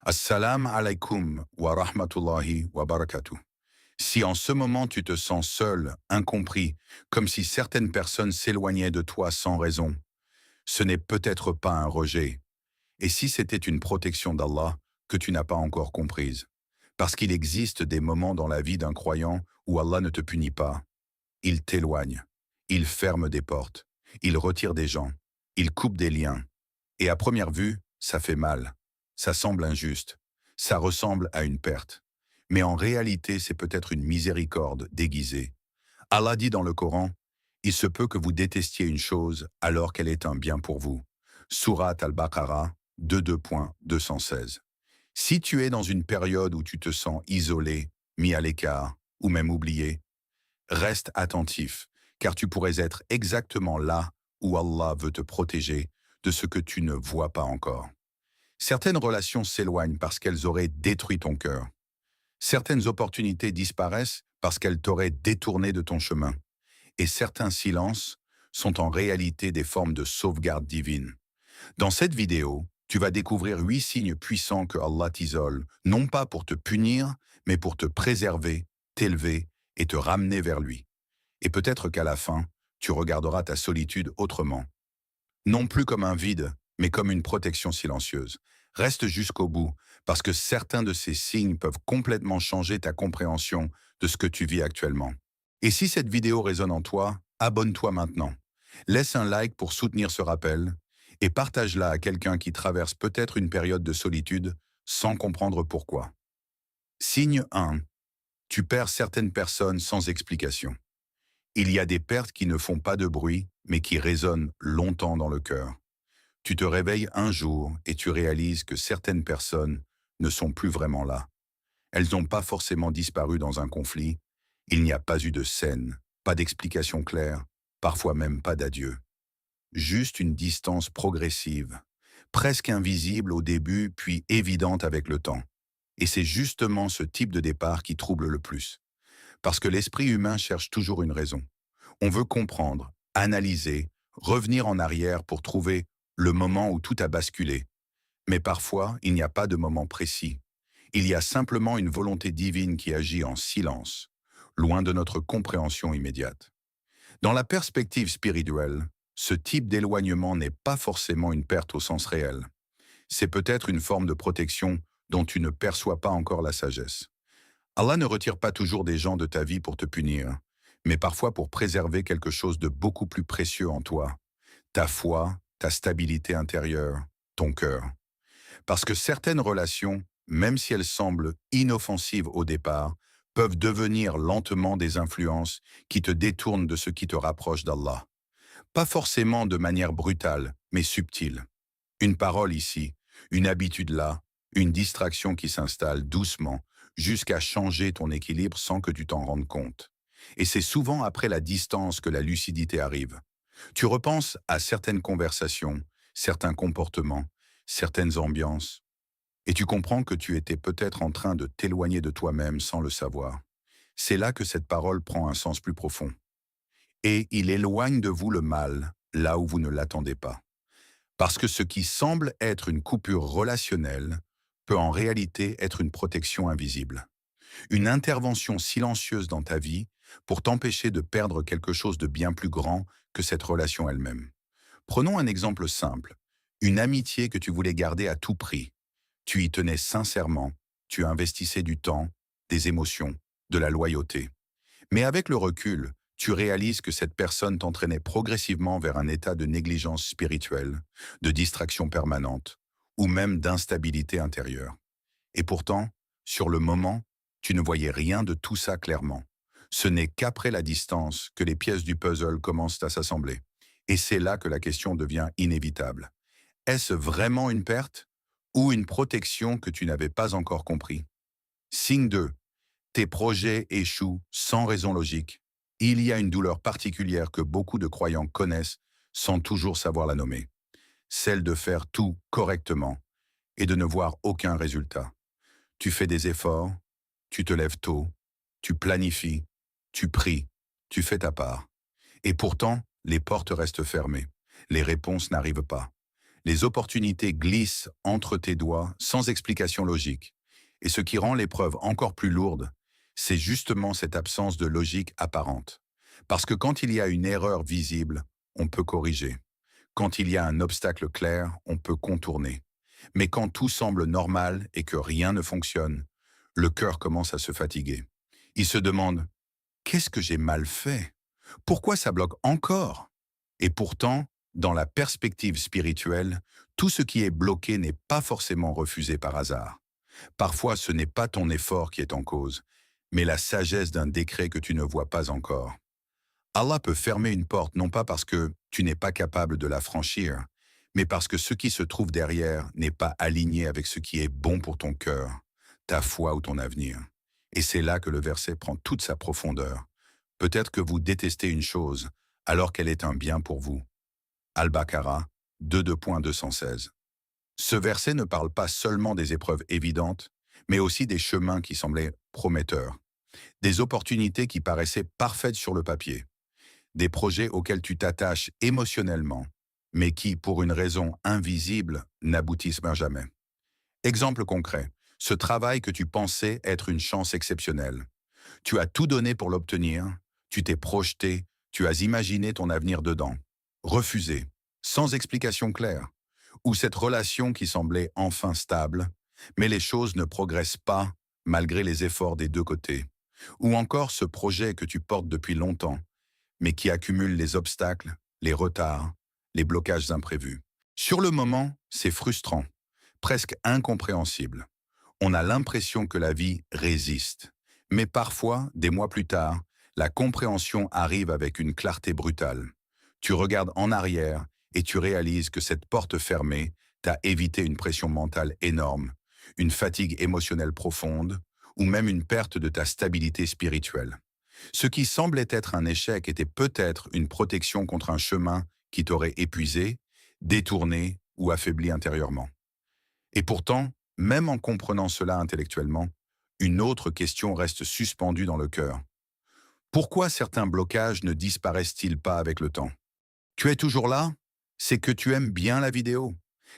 Assalamu alaikum wa rahmatullahi wa barakatuh. Si en ce moment tu te sens seul, incompris, comme si certaines personnes s'éloignaient de toi sans raison, ce n'est peut-être pas un rejet. Et si c'était une protection d'Allah que tu n'as pas encore comprise? Parce qu'il existe des moments dans la vie d'un croyant où Allah ne te punit pas. Il t'éloigne, il ferme des portes, il retire des gens, il coupe des liens. Et à première vue, ça fait mal. Ça semble injuste. Ça ressemble à une perte. Mais en réalité, c'est peut-être une miséricorde déguisée. Allah dit dans le Coran, « Il se peut que vous détestiez une chose alors qu'elle est un bien pour vous. » Sourate Al-Baqarah 22.216. Si tu es dans une période où tu te sens isolé, mis à l'écart, ou même oublié, reste attentif, car tu pourrais être exactement là où Allah veut te protéger de ce que tu ne vois pas encore. Certaines relations s'éloignent parce qu'elles auraient détruit ton cœur. Certaines opportunités disparaissent parce qu'elles t'auraient détourné de ton chemin. Et certains silences sont en réalité des formes de sauvegarde divine. Dans cette vidéo, tu vas découvrir 8 signes puissants que Allah t'isole, non pas pour te punir, mais pour te préserver, t'élever et te ramener vers lui. Et peut-être qu'à la fin, tu regarderas ta solitude autrement. Non plus comme un vide, mais comme une protection silencieuse. Reste jusqu'au bout, parce que certains de ces signes peuvent complètement changer ta compréhension de ce que tu vis actuellement. Et si cette vidéo résonne en toi, abonne-toi maintenant. Laisse un like pour soutenir ce rappel et partage-la à quelqu'un qui traverse peut-être une période de solitude sans comprendre pourquoi. Signe 1. Tu perds certaines personnes sans explication. Il y a des pertes qui ne font pas de bruit, mais qui résonnent longtemps dans le cœur. Tu te réveilles un jour et tu réalises que certaines personnes ne sont plus vraiment là. Elles n'ont pas forcément disparu dans un conflit. Il n'y a pas eu de scène, pas d'explication claire, parfois même pas d'adieu. Juste une distance progressive, presque invisible au début, puis évidente avec le temps. Et c'est justement ce type de départ qui trouble le plus. Parce que l'esprit humain cherche toujours une raison. On veut comprendre, analyser, revenir en arrière pour trouver le moment où tout a basculé. Mais parfois, il n'y a pas de moment précis. Il y a simplement une volonté divine qui agit en silence, loin de notre compréhension immédiate. Dans la perspective spirituelle, ce type d'éloignement n'est pas forcément une perte au sens réel. C'est peut-être une forme de protection dont tu ne perçois pas encore la sagesse. Allah ne retire pas toujours des gens de ta vie pour te punir, mais parfois pour préserver quelque chose de beaucoup plus précieux en toi, ta foi, ta stabilité intérieure, ton cœur. Parce que certaines relations, même si elles semblent inoffensives au départ, peuvent devenir lentement des influences qui te détournent de ce qui te rapproche d'Allah. Pas forcément de manière brutale, mais subtile. Une parole ici, une habitude là, une distraction qui s'installe doucement jusqu'à changer ton équilibre sans que tu t'en rendes compte. Et c'est souvent après la distance que la lucidité arrive. Tu repenses à certaines conversations, certains comportements, certaines ambiances, et tu comprends que tu étais peut-être en train de t'éloigner de toi-même sans le savoir. C'est là que cette parole prend un sens plus profond. Et il éloigne de vous le mal, là où vous ne l'attendez pas. Parce que ce qui semble être une coupure relationnelle peut en réalité être une protection invisible. Une intervention silencieuse dans ta vie pour t'empêcher de perdre quelque chose de bien plus grand que cette relation elle-même. Prenons un exemple simple. Une amitié que tu voulais garder à tout prix. Tu y tenais sincèrement, tu investissais du temps, des émotions, de la loyauté. Mais avec le recul, tu réalises que cette personne t'entraînait progressivement vers un état de négligence spirituelle, de distraction permanente, ou même d'instabilité intérieure. Et pourtant, sur le moment, tu ne voyais rien de tout ça clairement. Ce n'est qu'après la distance que les pièces du puzzle commencent à s'assembler. Et c'est là que la question devient inévitable. Est-ce vraiment une perte ou une protection que tu n'avais pas encore compris? Signe 2. Tes projets échouent sans raison logique. Il y a une douleur particulière que beaucoup de croyants connaissent sans toujours savoir la nommer. Celle de faire tout correctement et de ne voir aucun résultat. Tu fais des efforts, tu te lèves tôt, tu planifies, tu pries, tu fais ta part. Et pourtant, les portes restent fermées. Les réponses n'arrivent pas. Les opportunités glissent entre tes doigts sans explication logique. Et ce qui rend l'épreuve encore plus lourde, c'est justement cette absence de logique apparente. Parce que quand il y a une erreur visible, on peut corriger. Quand il y a un obstacle clair, on peut contourner. Mais quand tout semble normal et que rien ne fonctionne, le cœur commence à se fatiguer. Il se demande: qu'est-ce que j'ai mal fait? Pourquoi ça bloque encore? Et pourtant, dans la perspective spirituelle, tout ce qui est bloqué n'est pas forcément refusé par hasard. Parfois, ce n'est pas ton effort qui est en cause, mais la sagesse d'un décret que tu ne vois pas encore. Allah peut fermer une porte non pas parce que tu n'es pas capable de la franchir, mais parce que ce qui se trouve derrière n'est pas aligné avec ce qui est bon pour ton cœur, ta foi ou ton avenir. Et c'est là que le verset prend toute sa profondeur. Peut-être que vous détestez une chose, alors qu'elle est un bien pour vous. Al-Baqarah 2.216. Ce verset ne parle pas seulement des épreuves évidentes, mais aussi des chemins qui semblaient prometteurs, des opportunités qui paraissaient parfaites sur le papier, des projets auxquels tu t'attaches émotionnellement, mais qui, pour une raison invisible, n'aboutissent jamais. Exemple concret, ce travail que tu pensais être une chance exceptionnelle. Tu as tout donné pour l'obtenir, tu t'es projeté, tu as imaginé ton avenir dedans. Refusé, sans explication claire. Ou cette relation qui semblait enfin stable, mais les choses ne progressent pas malgré les efforts des deux côtés. Ou encore ce projet que tu portes depuis longtemps, mais qui accumule les obstacles, les retards, les blocages imprévus. Sur le moment, c'est frustrant, presque incompréhensible. On a l'impression que la vie résiste. Mais parfois, des mois plus tard, la compréhension arrive avec une clarté brutale. Tu regardes en arrière et tu réalises que cette porte fermée t'a évité une pression mentale énorme, une fatigue émotionnelle profonde, ou même une perte de ta stabilité spirituelle. Ce qui semblait être un échec était peut-être une protection contre un chemin qui t'aurait épuisé, détourné ou affaibli intérieurement. Et pourtant, même en comprenant cela intellectuellement, une autre question reste suspendue dans le cœur. Pourquoi certains blocages ne disparaissent-ils pas avec le temps? Tu es toujours là? C'est que tu aimes bien la vidéo.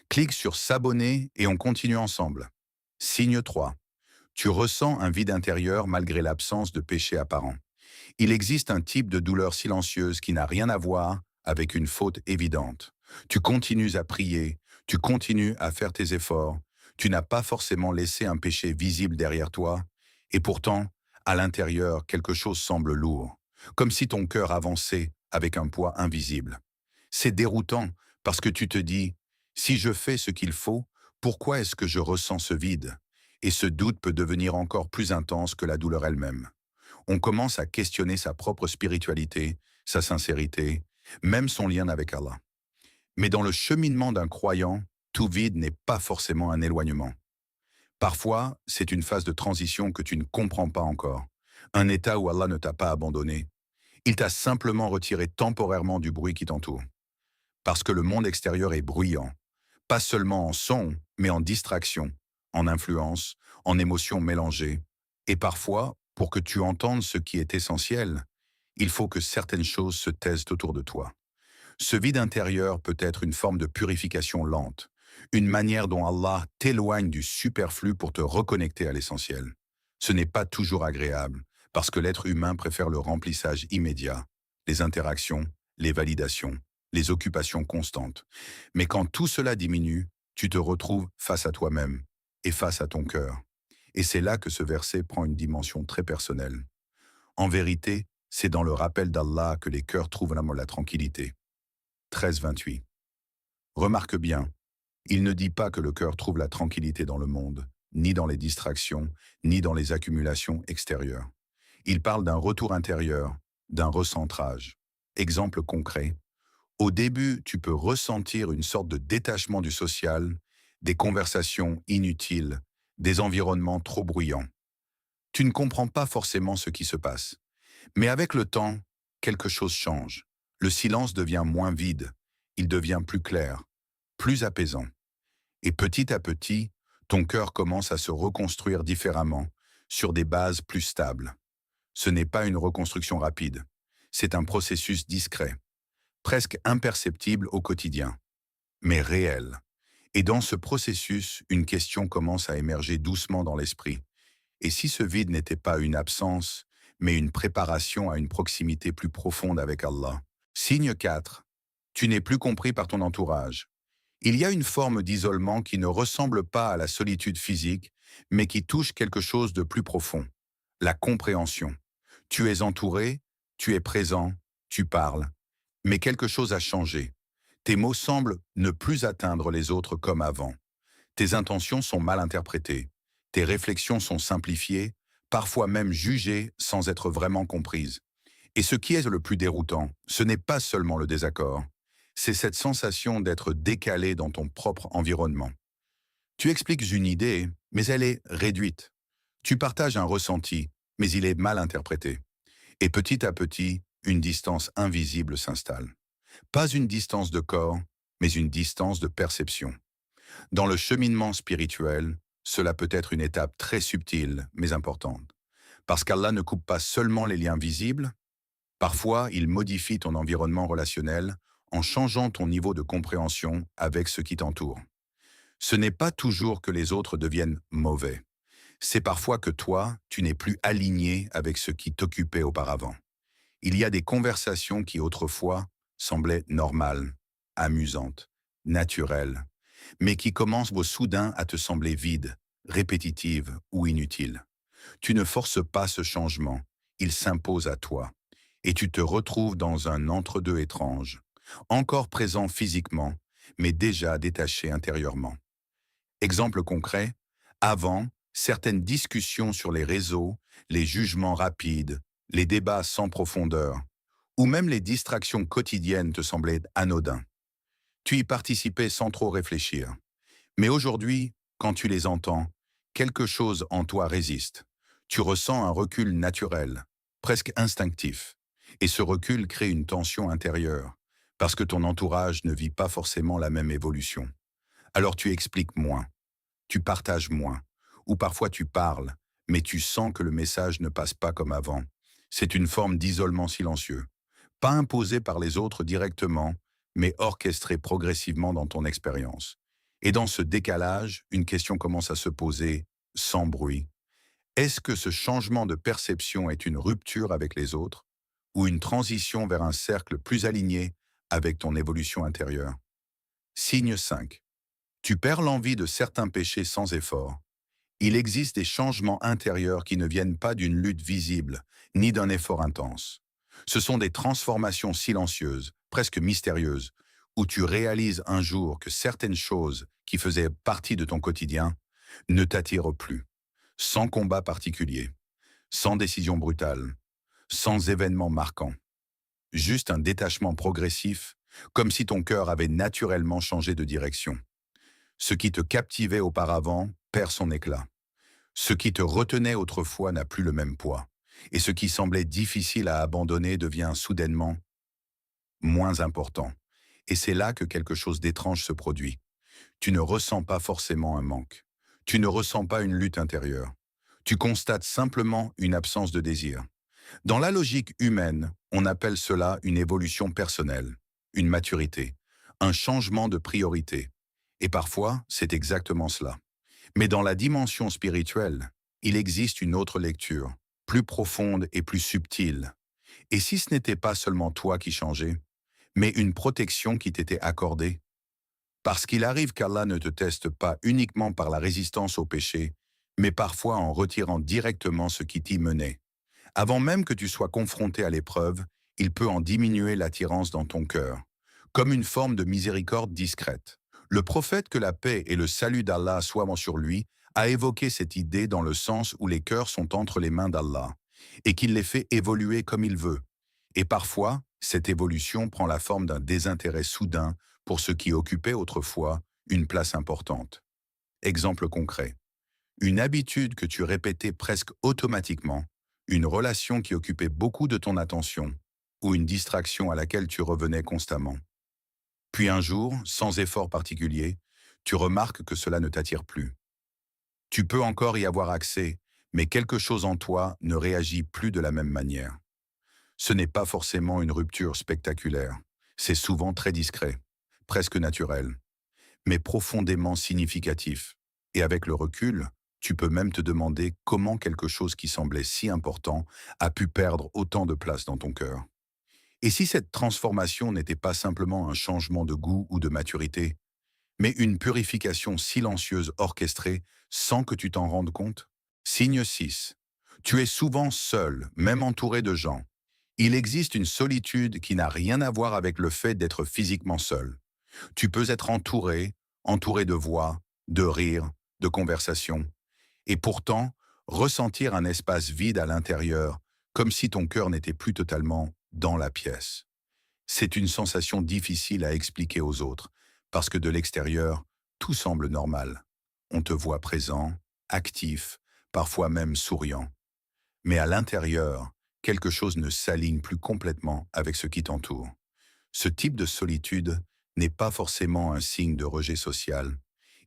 Clique sur s'abonner et on continue ensemble. Signe 3. Tu ressens un vide intérieur malgré l'absence de péché apparent. Il existe un type de douleur silencieuse qui n'a rien à voir avec une faute évidente. Tu continues à prier, tu continues à faire tes efforts, tu n'as pas forcément laissé un péché visible derrière toi, et pourtant, à l'intérieur, quelque chose semble lourd, comme si ton cœur avançait avec un poids invisible. C'est déroutant parce que tu te dis: si je fais ce qu'il faut, pourquoi est-ce que je ressens ce vide? Et ce doute peut devenir encore plus intense que la douleur elle-même. On commence à questionner sa propre spiritualité, sa sincérité, même son lien avec Allah. Mais dans le cheminement d'un croyant, tout vide n'est pas forcément un éloignement. Parfois, c'est une phase de transition que tu ne comprends pas encore, un état où Allah ne t'a pas abandonné. Il t'a simplement retiré temporairement du bruit qui t'entoure. Parce que le monde extérieur est bruyant, pas seulement en son, mais en distraction, en influence, en émotions mélangées. Et parfois, pour que tu entendes ce qui est essentiel, il faut que certaines choses se taisent autour de toi. Ce vide intérieur peut être une forme de purification lente, une manière dont Allah t'éloigne du superflu pour te reconnecter à l'essentiel. Ce n'est pas toujours agréable, parce que l'être humain préfère le remplissage immédiat, les interactions, les validations, les occupations constantes. Mais quand tout cela diminue, tu te retrouves face à toi-même et face à ton cœur. Et c'est là que ce verset prend une dimension très personnelle. En vérité, c'est dans le rappel d'Allah que les cœurs trouvent la tranquillité. 13.28. Remarque bien, il ne dit pas que le cœur trouve la tranquillité dans le monde, ni dans les distractions, ni dans les accumulations extérieures. Il parle d'un retour intérieur, d'un recentrage. Exemple concret. Au début, tu peux ressentir une sorte de détachement du social, des conversations inutiles, des environnements trop bruyants. Tu ne comprends pas forcément ce qui se passe. Mais avec le temps, quelque chose change. Le silence devient moins vide, il devient plus clair, plus apaisant. Et petit à petit, ton cœur commence à se reconstruire différemment, sur des bases plus stables. Ce n'est pas une reconstruction rapide, c'est un processus discret, presque imperceptible au quotidien. mais réel. Et dans ce processus, une question commence à émerger doucement dans l'esprit. Et si ce vide n'était pas une absence, mais une préparation à une proximité plus profonde avec Allah? Signe 4. Tu n'es plus compris par ton entourage. Il y a une forme d'isolement qui ne ressemble pas à la solitude physique, mais qui touche quelque chose de plus profond. La compréhension. Tu es entouré, tu es présent, tu parles. Mais quelque chose a changé. Tes mots semblent ne plus atteindre les autres comme avant. Tes intentions sont mal interprétées. Tes réflexions sont simplifiées, parfois même jugées sans être vraiment comprises. Et ce qui est le plus déroutant, ce n'est pas seulement le désaccord, c'est cette sensation d'être décalé dans ton propre environnement. Tu expliques une idée, mais elle est réduite. Tu partages un ressenti, mais il est mal interprété. Et petit à petit, une distance invisible s'installe. Pas une distance de corps, mais une distance de perception. Dans le cheminement spirituel, cela peut être une étape très subtile, mais importante. Parce qu'Allah ne coupe pas seulement les liens visibles, parfois il modifie ton environnement relationnel en changeant ton niveau de compréhension avec ce qui t'entoure. Ce n'est pas toujours que les autres deviennent mauvais. C'est parfois que toi, tu n'es plus aligné avec ce qui t'occupait auparavant. Il y a des conversations qui autrefois semblaient normales, amusantes, naturelles, mais qui commencent soudain à te sembler vides, répétitives ou inutiles. Tu ne forces pas ce changement, il s'impose à toi, et tu te retrouves dans un entre-deux étrange, encore présent physiquement, mais déjà détaché intérieurement. Exemple concret, avant, certaines discussions sur les réseaux, les jugements rapides, les débats sans profondeur, ou même les distractions quotidiennes te semblaient anodins. Tu y participais sans trop réfléchir. Mais aujourd'hui, quand tu les entends, quelque chose en toi résiste. Tu ressens un recul naturel, presque instinctif. Et ce recul crée une tension intérieure, parce que ton entourage ne vit pas forcément la même évolution. Alors tu expliques moins, tu partages moins, ou parfois tu parles, mais tu sens que le message ne passe pas comme avant. C'est une forme d'isolement silencieux, pas imposé par les autres directement, mais orchestré progressivement dans ton expérience. Et dans ce décalage, une question commence à se poser, sans bruit. Est-ce que ce changement de perception est une rupture avec les autres, ou une transition vers un cercle plus aligné avec ton évolution intérieure? Signe 5. Tu perds l'envie de certains péchés sans effort. Il existe des changements intérieurs qui ne viennent pas d'une lutte visible, ni d'un effort intense. Ce sont des transformations silencieuses, presque mystérieuses, où tu réalises un jour que certaines choses qui faisaient partie de ton quotidien ne t'attirent plus, sans combat particulier, sans décision brutale, sans événement marquant. Juste un détachement progressif, comme si ton cœur avait naturellement changé de direction. Ce qui te captivait auparavant perd son éclat. Ce qui te retenait autrefois n'a plus le même poids, et ce qui semblait difficile à abandonner devient soudainement moins important. Et c'est là que quelque chose d'étrange se produit. Tu ne ressens pas forcément un manque. Tu ne ressens pas une lutte intérieure. Tu constates simplement une absence de désir. Dans la logique humaine, on appelle cela une évolution personnelle, une maturité, un changement de priorité. Et parfois, c'est exactement cela. Mais dans la dimension spirituelle, il existe une autre lecture, plus profonde et plus subtile. Et si ce n'était pas seulement toi qui changeais, mais une protection qui t'était accordée? Parce qu'il arrive qu'Allah ne te teste pas uniquement par la résistance au péché, mais parfois en retirant directement ce qui t'y menait. Avant même que tu sois confronté à l'épreuve, il peut en diminuer l'attirance dans ton cœur, comme une forme de miséricorde discrète. Le prophète, que la paix et le salut d'Allah soient sur lui, a évoqué cette idée dans le sens où les cœurs sont entre les mains d'Allah, et qu'il les fait évoluer comme il veut. Et parfois, cette évolution prend la forme d'un désintérêt soudain pour ce qui occupait autrefois une place importante. Exemple concret. Une habitude que tu répétais presque automatiquement, une relation qui occupait beaucoup de ton attention, ou une distraction à laquelle tu revenais constamment. Puis un jour, sans effort particulier, tu remarques que cela ne t'attire plus. Tu peux encore y avoir accès, mais quelque chose en toi ne réagit plus de la même manière. Ce n'est pas forcément une rupture spectaculaire, c'est souvent très discret, presque naturel. mais profondément significatif. Et avec le recul, tu peux même te demander comment quelque chose qui semblait si important a pu perdre autant de place dans ton cœur. Et si cette transformation n'était pas simplement un changement de goût ou de maturité, mais une purification silencieuse orchestrée sans que tu t'en rendes compte? Signe 6. Tu es souvent seul, même entouré de gens. Il existe une solitude qui n'a rien à voir avec le fait d'être physiquement seul. Tu peux être entouré de voix, de rires, de conversations, et pourtant ressentir un espace vide à l'intérieur, comme si ton cœur n'était plus totalement dans la pièce. C'est une sensation difficile à expliquer aux autres, parce que de l'extérieur, tout semble normal. On te voit présent, actif, parfois même souriant. Mais à l'intérieur, quelque chose ne s'aligne plus complètement avec ce qui t'entoure. Ce type de solitude n'est pas forcément un signe de rejet social.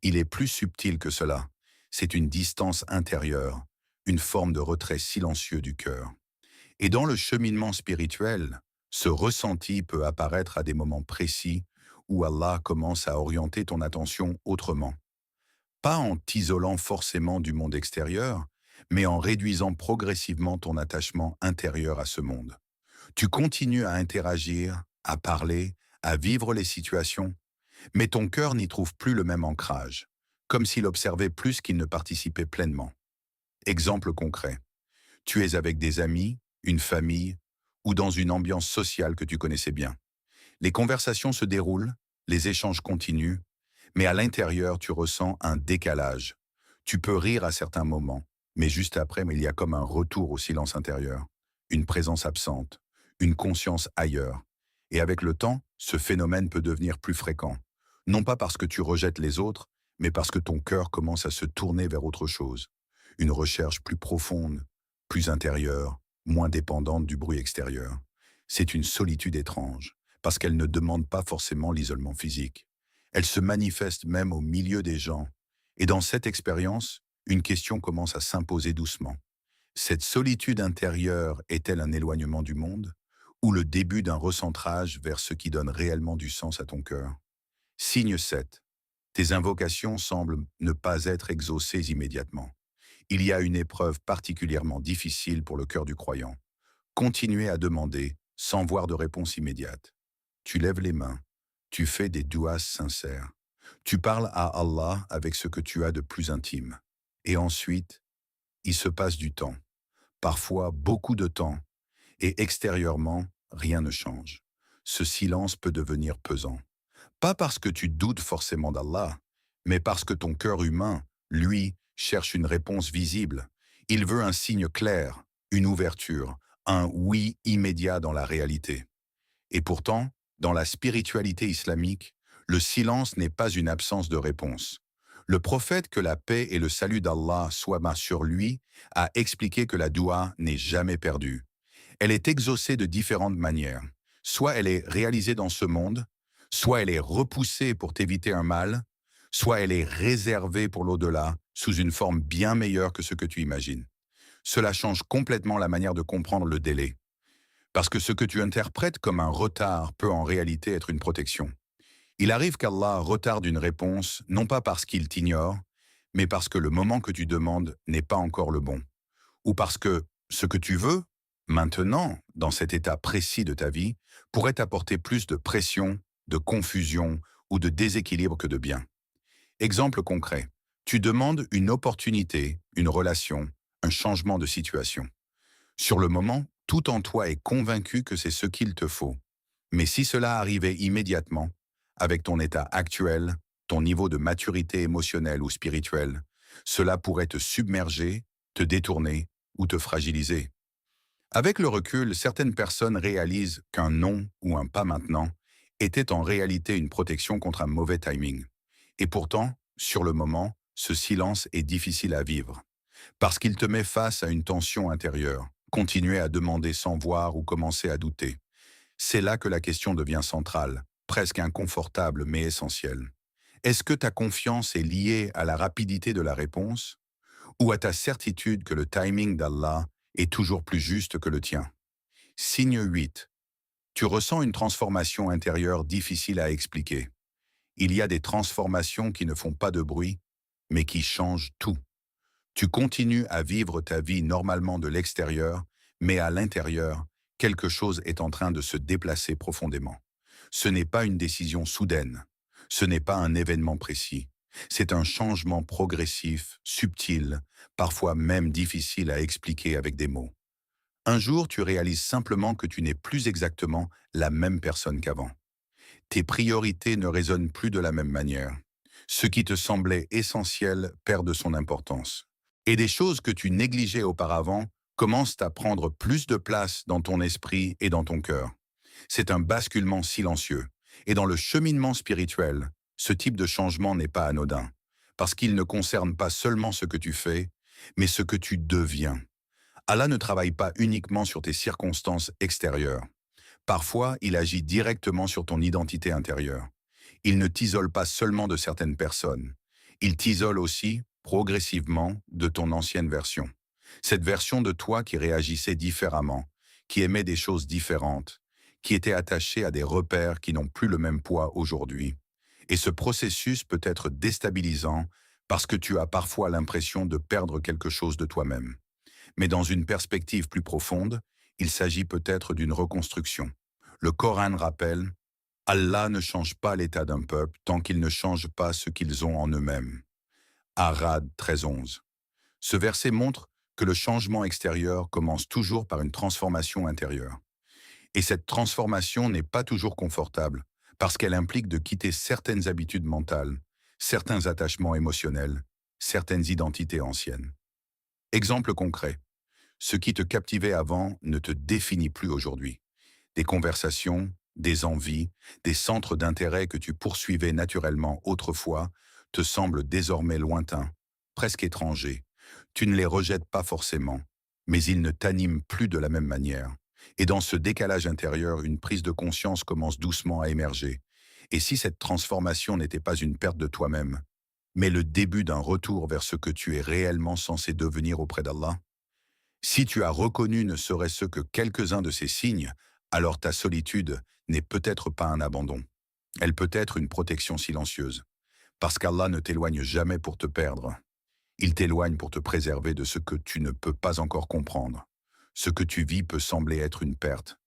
Il est plus subtil que cela. C'est une distance intérieure, une forme de retrait silencieux du cœur. Et dans le cheminement spirituel, ce ressenti peut apparaître à des moments précis où Allah commence à orienter ton attention autrement. Pas en t'isolant forcément du monde extérieur, mais en réduisant progressivement ton attachement intérieur à ce monde. Tu continues à interagir, à parler, à vivre les situations, mais ton cœur n'y trouve plus le même ancrage, comme s'il observait plus qu'il ne participait pleinement. Exemple concret. Tu es avec des amis, une famille, ou dans une ambiance sociale que tu connaissais bien. Les conversations se déroulent, les échanges continuent, mais à l'intérieur, tu ressens un décalage. Tu peux rire à certains moments, mais juste après, il y a comme un retour au silence intérieur, une présence absente, une conscience ailleurs. Et avec le temps, ce phénomène peut devenir plus fréquent. Non pas parce que tu rejettes les autres, mais parce que ton cœur commence à se tourner vers autre chose. Une recherche plus profonde, plus intérieure, moins dépendante du bruit extérieur. C'est une solitude étrange, parce qu'elle ne demande pas forcément l'isolement physique. Elle se manifeste même au milieu des gens. Et dans cette expérience, une question commence à s'imposer doucement. Cette solitude intérieure est-elle un éloignement du monde ou le début d'un recentrage vers ce qui donne réellement du sens à ton cœur? Signe 7. Tes invocations semblent ne pas être exaucées immédiatement. Il y a une épreuve particulièrement difficile pour le cœur du croyant. Continuez à demander sans voir de réponse immédiate. Tu lèves les mains, tu fais des duas sincères. Tu parles à Allah avec ce que tu as de plus intime. Et ensuite, il se passe du temps, parfois beaucoup de temps, et extérieurement, rien ne change. Ce silence peut devenir pesant. Pas parce que tu doutes forcément d'Allah, mais parce que ton cœur humain, lui, cherche une réponse visible. Il veut un signe clair, une ouverture, un oui immédiat dans la réalité. Et pourtant, dans la spiritualité islamique, le silence n'est pas une absence de réponse. Le prophète, que la paix et le salut d'Allah soient sur lui, a expliqué que la doua n'est jamais perdue. Elle est exaucée de différentes manières. Soit elle est réalisée dans ce monde, soit elle est repoussée pour t'éviter un mal, soit elle est réservée pour l'au-delà, sous une forme bien meilleure que ce que tu imagines. Cela change complètement la manière de comprendre le délai. Parce que ce que tu interprètes comme un retard peut en réalité être une protection. Il arrive qu'Allah retarde une réponse, non pas parce qu'il t'ignore, mais parce que le moment que tu demandes n'est pas encore le bon. Ou parce que ce que tu veux, maintenant, dans cet état précis de ta vie, pourrait t'apporter plus de pression, de confusion ou de déséquilibre que de bien. Exemple concret. Tu demandes une opportunité, une relation, un changement de situation. Sur le moment, tout en toi est convaincu que c'est ce qu'il te faut. Mais si cela arrivait immédiatement, avec ton état actuel, ton niveau de maturité émotionnelle ou spirituelle, cela pourrait te submerger, te détourner ou te fragiliser. Avec le recul, certaines personnes réalisent qu'un non ou un pas maintenant était en réalité une protection contre un mauvais timing. Et pourtant, sur le moment, ce silence est difficile à vivre, parce qu'il te met face à une tension intérieure. Continuer à demander sans voir ou commencer à douter. C'est là que la question devient centrale, presque inconfortable mais essentielle. Est-ce que ta confiance est liée à la rapidité de la réponse ou à ta certitude que le timing d'Allah est toujours plus juste que le tien? Signe 8. Tu ressens une transformation intérieure difficile à expliquer. Il y a des transformations qui ne font pas de bruit, mais qui changent tout. Tu continues à vivre ta vie normalement de l'extérieur, mais à l'intérieur, quelque chose est en train de se déplacer profondément. Ce n'est pas une décision soudaine. Ce n'est pas un événement précis. C'est un changement progressif, subtil, parfois même difficile à expliquer avec des mots. Un jour, tu réalises simplement que tu n'es plus exactement la même personne qu'avant. Tes priorités ne résonnent plus de la même manière. Ce qui te semblait essentiel perd de son importance. Et des choses que tu négligeais auparavant commencent à prendre plus de place dans ton esprit et dans ton cœur. C'est un basculement silencieux. Et dans le cheminement spirituel, ce type de changement n'est pas anodin, parce qu'il ne concerne pas seulement ce que tu fais, mais ce que tu deviens. Allah ne travaille pas uniquement sur tes circonstances extérieures. Parfois, il agit directement sur ton identité intérieure. Il ne t'isole pas seulement de certaines personnes. Il t'isole aussi, progressivement, de ton ancienne version. Cette version de toi qui réagissait différemment, qui aimait des choses différentes, qui était attachée à des repères qui n'ont plus le même poids aujourd'hui. Et ce processus peut être déstabilisant parce que tu as parfois l'impression de perdre quelque chose de toi-même. Mais dans une perspective plus profonde, il s'agit peut-être d'une reconstruction. Le Coran rappelle: Allah ne change pas l'état d'un peuple tant qu'ils ne changent pas ce qu'ils ont en eux-mêmes. Arad 13:11. Ce verset montre que le changement extérieur commence toujours par une transformation intérieure. Et cette transformation n'est pas toujours confortable, parce qu'elle implique de quitter certaines habitudes mentales, certains attachements émotionnels, certaines identités anciennes. Exemple concret: ce qui te captivait avant ne te définit plus aujourd'hui. Des conversations, des envies, des centres d'intérêt que tu poursuivais naturellement autrefois te semblent désormais lointains, presque étrangers. Tu ne les rejettes pas forcément, mais ils ne t'animent plus de la même manière. Et dans ce décalage intérieur, une prise de conscience commence doucement à émerger. Et si cette transformation n'était pas une perte de toi-même, mais le début d'un retour vers ce que tu es réellement censé devenir auprès d'Allah? Si tu as reconnu ne serait-ce que quelques-uns de ces signes, alors ta solitude n'est peut-être pas un abandon. Elle peut être une protection silencieuse. Parce qu'Allah ne t'éloigne jamais pour te perdre. Il t'éloigne pour te préserver de ce que tu ne peux pas encore comprendre. Ce que tu vis peut sembler être une perte.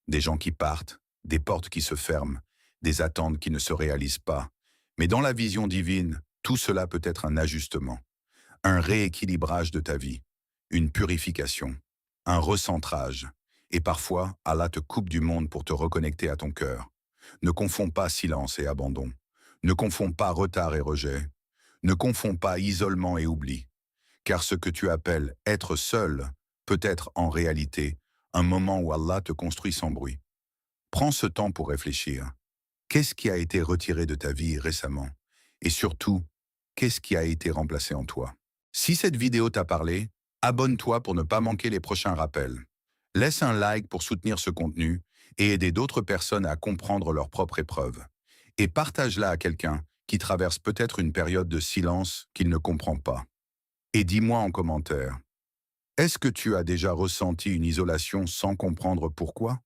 Des gens qui partent, des portes qui se ferment, des attentes qui ne se réalisent pas. Mais dans la vision divine, tout cela peut être un ajustement, un rééquilibrage de ta vie, une purification, un recentrage. Et parfois, Allah te coupe du monde pour te reconnecter à ton cœur. Ne confonds pas silence et abandon. Ne confonds pas retard et rejet. Ne confonds pas isolement et oubli. Car ce que tu appelles être seul peut être en réalité un moment où Allah te construit sans bruit. Prends ce temps pour réfléchir. Qu'est-ce qui a été retiré de ta vie récemment? Et surtout, qu'est-ce qui a été remplacé en toi? Si cette vidéo t'a parlé, abonne-toi pour ne pas manquer les prochains rappels. Laisse un like pour soutenir ce contenu et aider d'autres personnes à comprendre leur propre épreuve. Et partage-la à quelqu'un qui traverse peut-être une période de silence qu'il ne comprend pas. Et dis-moi en commentaire, est-ce que tu as déjà ressenti une isolation sans comprendre pourquoi?